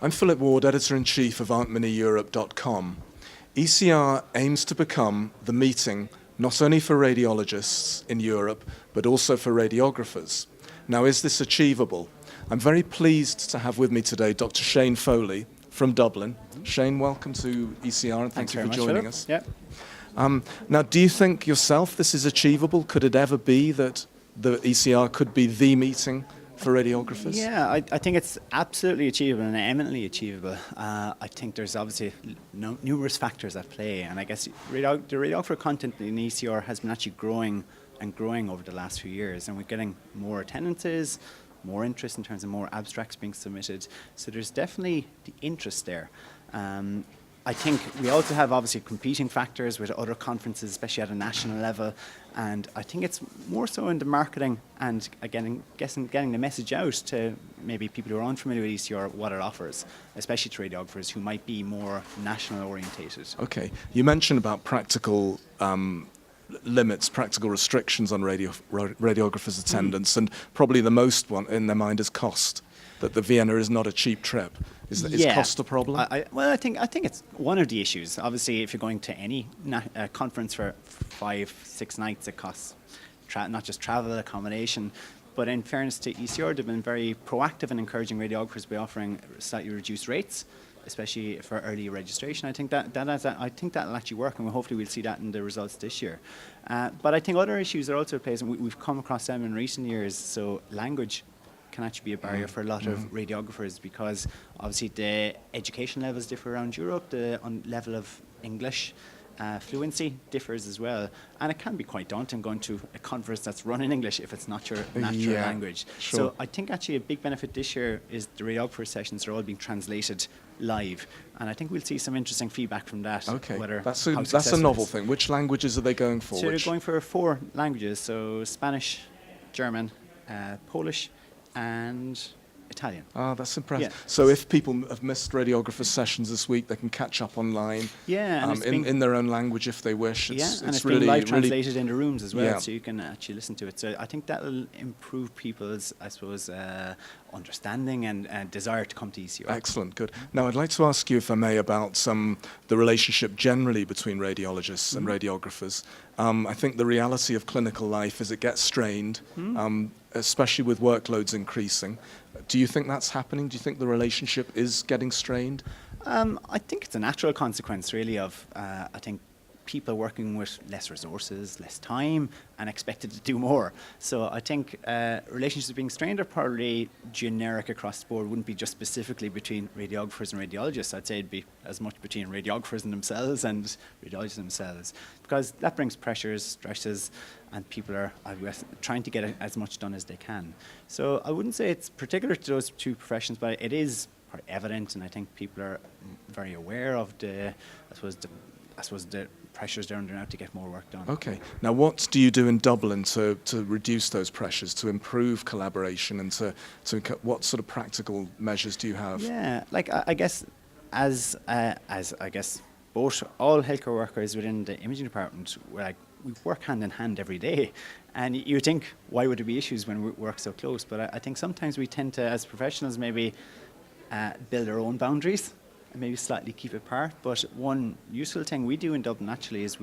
I'm Philip Ward, Editor-in-Chief of ArtMiniEurope.com. ECR aims to become the meeting not only for radiologists in Europe, but also for radiographers. Now, is this achievable? I'm very pleased to have with me today Dr. Shane Foley from Dublin. Shane, welcome to ECR and thank you for joining us. Yeah. Now, do you think yourself this is achievable? Could it ever be that the ECR could be the meeting for radiographers? Yeah, I think it's absolutely achievable and eminently achievable. I think there's obviously numerous factors at play, and I guess the radiographer content in ECR has been actually growing and growing over the last few years, and we're getting more attendances, more interest in terms of more abstracts being submitted. So there's definitely the interest there. I think we also have obviously competing factors with other conferences, especially at a national level, and I think it's more so in the marketing and again, getting the message out to maybe people who are unfamiliar with ECR, what it offers, especially to radiographers who might be more national orientated. Okay, you mentioned about practical limits, practical restrictions on radiographers' attendance, and probably the most one in their mind is cost. That the Vienna is not a cheap trip. Is cost a problem? I think it's one of the issues. Obviously, if you're going to any conference for 5-6 nights, it costs not just travel, accommodation. But in fairness to ECR, they've been very proactive in encouraging radiographers by offering slightly reduced rates, especially for early registration. I think that'll actually work, and hopefully we'll see that in the results this year. But I think other issues are also at play, and we've come across them in recent years. So language can actually be a barrier for a lot of radiographers, because obviously the education levels differ around Europe, the level of English fluency differs as well, and it can be quite daunting going to a conference that's run in English if it's not your natural language. Sure. So I think actually a big benefit this year is the radiographer sessions are all being translated live, and I think we'll see some interesting feedback from that. Okay, that's a novel thing. Which languages are they going for? So they're going for 4 languages, so Spanish, German, Polish, and Italian. Ah, that's impressive. Yeah. So if people have missed radiographer sessions this week, they can catch up online in their own language if they wish. It's really being live translated in the rooms as well, so you can actually listen to it. So I think that will improve people's, I suppose, understanding and desire to come to ECR. Excellent, good. Now I'd like to ask you, if I may, about the relationship generally between radiologists and radiographers. I think the reality of clinical life is it gets strained, especially with workloads increasing. Do you think that's happening? Do you think the relationship is getting strained? I think it's a natural consequence, really, of I think people working with less resources, less time, and expected to do more. So I think relationships being strained are probably generic across the board. Wouldn't be just specifically between radiographers and radiologists. I'd say it'd be as much between radiographers and themselves and radiologists themselves, because that brings pressures, stresses, and people are, I guess, trying to get as much done as they can. So I wouldn't say it's particular to those 2 professions, but it is quite evident, and I think people are very aware of the pressures they're under now to get more work done. Okay. Now, what do you do in Dublin to reduce those pressures, to improve collaboration, and to what sort of practical measures do you have? Yeah, like I guess as I guess both all healthcare workers within the imaging department, we work hand in hand every day, and you think, why would there be issues when we work so close? But I think sometimes we tend to, as professionals, maybe build our own boundaries and maybe slightly keep it apart. But one useful thing we do in Dublin actually is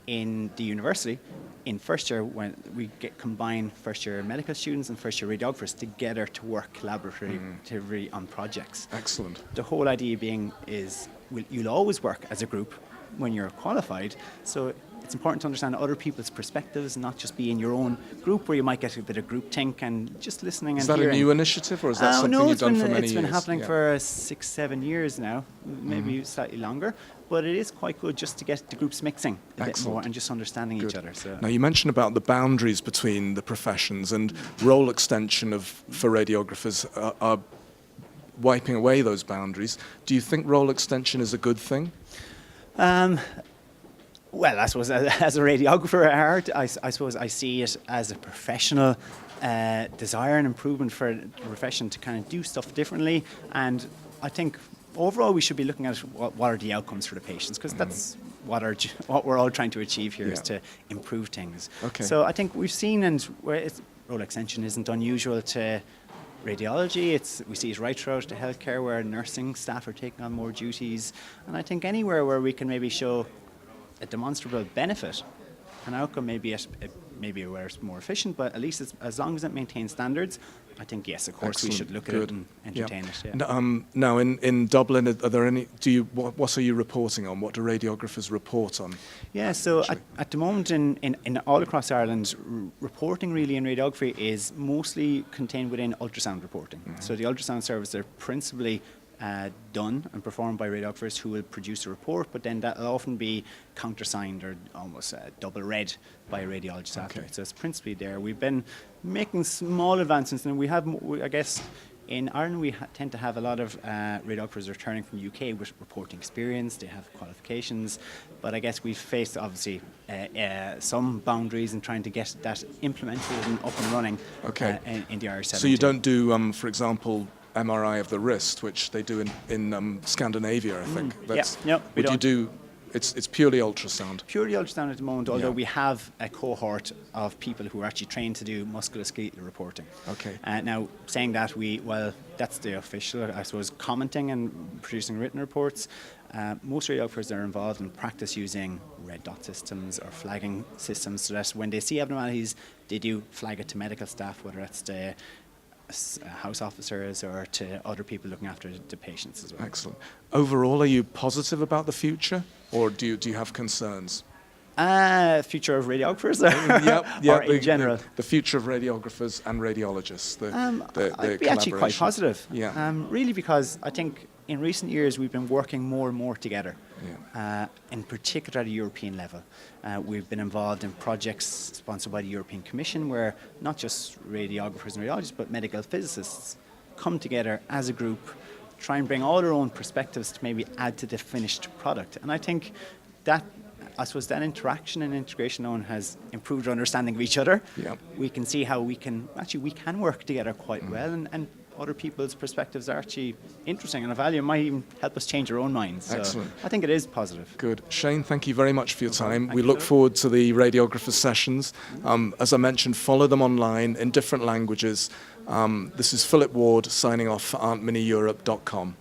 in the university, in first year, when we combine first year medical students and first year radiographers together to work collaboratively on projects. Excellent. The whole idea being is you'll always work as a group when you're qualified, so it's important to understand other people's perspectives, not just be in your own group where you might get a bit of group think and just listening and hearing. Is that a new initiative, or is that something you've done for many years? It's been happening for 6-7 years now, maybe slightly longer, but it is quite good just to get the groups mixing a bit more and just understanding each other. So. Now, you mentioned about the boundaries between the professions, and role extension for radiographers are wiping away those boundaries. Do you think role extension is a good thing? Well, I suppose as a radiographer at heart, I suppose I see it as a professional desire and improvement for the profession to kind of do stuff differently. And I think overall we should be looking at what are the outcomes for the patients, because that's what we're all trying to achieve here, is to improve things. Okay. So I think we've seen, and role extension isn't unusual to radiology, we see it right throughout the healthcare where nursing staff are taking on more duties. And I think anywhere where we can maybe show a demonstrable benefit, an outcome maybe where it's more efficient, but at least as long as it maintains standards, I think, yes, of course, we should look at it and entertain it. Yeah. Now, in Dublin, are there any? What are you reporting on? What do radiographers report on? Yeah, so at the moment, in all across Ireland, reporting really in radiography is mostly contained within ultrasound reporting. Mm-hmm. So the ultrasound services are principally done and performed by radiographers who will produce a report, but then that will often be countersigned or almost double read by a radiologist after. So it's principally there. We've been making small advancements, and I guess in Ireland we tend to have a lot of radiographers returning from the UK with reporting experience. They have qualifications, but I guess we've faced obviously some boundaries in trying to get that implemented and up and running in the Irish setting. So you don't do, for example, MRI of the wrist, which they do in Scandinavia, I think. We don't. You do? It's purely ultrasound. Purely ultrasound at the moment, although we have a cohort of people who are actually trained to do musculoskeletal reporting. Okay. Now, saying that, that's the official, I suppose, commenting and producing written reports. Most radiographers are involved in practice using red dot systems or flagging systems, so that when they see abnormalities, they do flag it to medical staff, whether it's the house officers or to other people looking after the patients as well. Excellent. Overall, are you positive about the future, or do you have concerns? Future of radiographers, or in general? The future of radiographers and radiologists. I'd be actually quite positive. Yeah. Really, because I think in recent years we've been working more and more together. Yeah. In particular at a European level. We've been involved in projects sponsored by the European Commission where not just radiographers and radiologists but medical physicists come together as a group, try and bring all their own perspectives to maybe add to the finished product. And I think that, I suppose, that interaction and integration alone has improved our understanding of each other. Yeah. We can see how we can work together quite well, and other people's perspectives are actually interesting and of value, might even help us change our own minds. So excellent. I think it is positive. Good. Shane, thank you very much for your time. We look forward to the radiographer sessions. As I mentioned, follow them online in different languages. This is Philip Ward signing off for Aren'tManyEurope.com.